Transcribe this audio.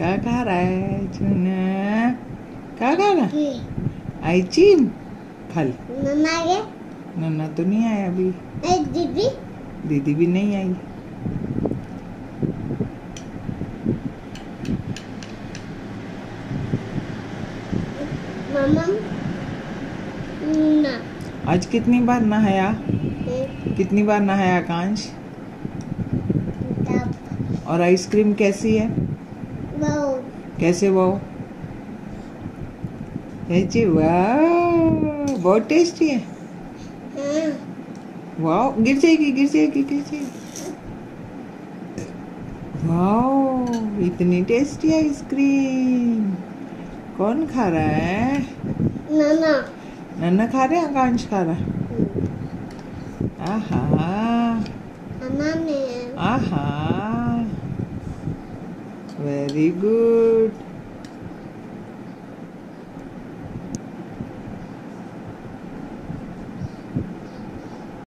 क्या खा रहा है चुना? क्या खा रहा? आइसक्रीम खा ले। नन्ना गया? नन्ना तो नहीं आया अभी। दीदी? दीदी भी नहीं आई। मामा ना। आज कितनी बार नहाया? कितनी बार नहाया आकांश? और आइसक्रीम कैसी है? वाओ। कैसे वो? वाह बहुत टेस्टी है। हाँ। वाह गिर जाएगी गिर जाएगी गिर जाएगी। वाह इतनी टेस्टी आइसक्रीम कौन खा रहा है? नन्ना। नन्ना खा रहे आकांश खा रहा? आहा नन्ना ने। आहा वेरी गुड।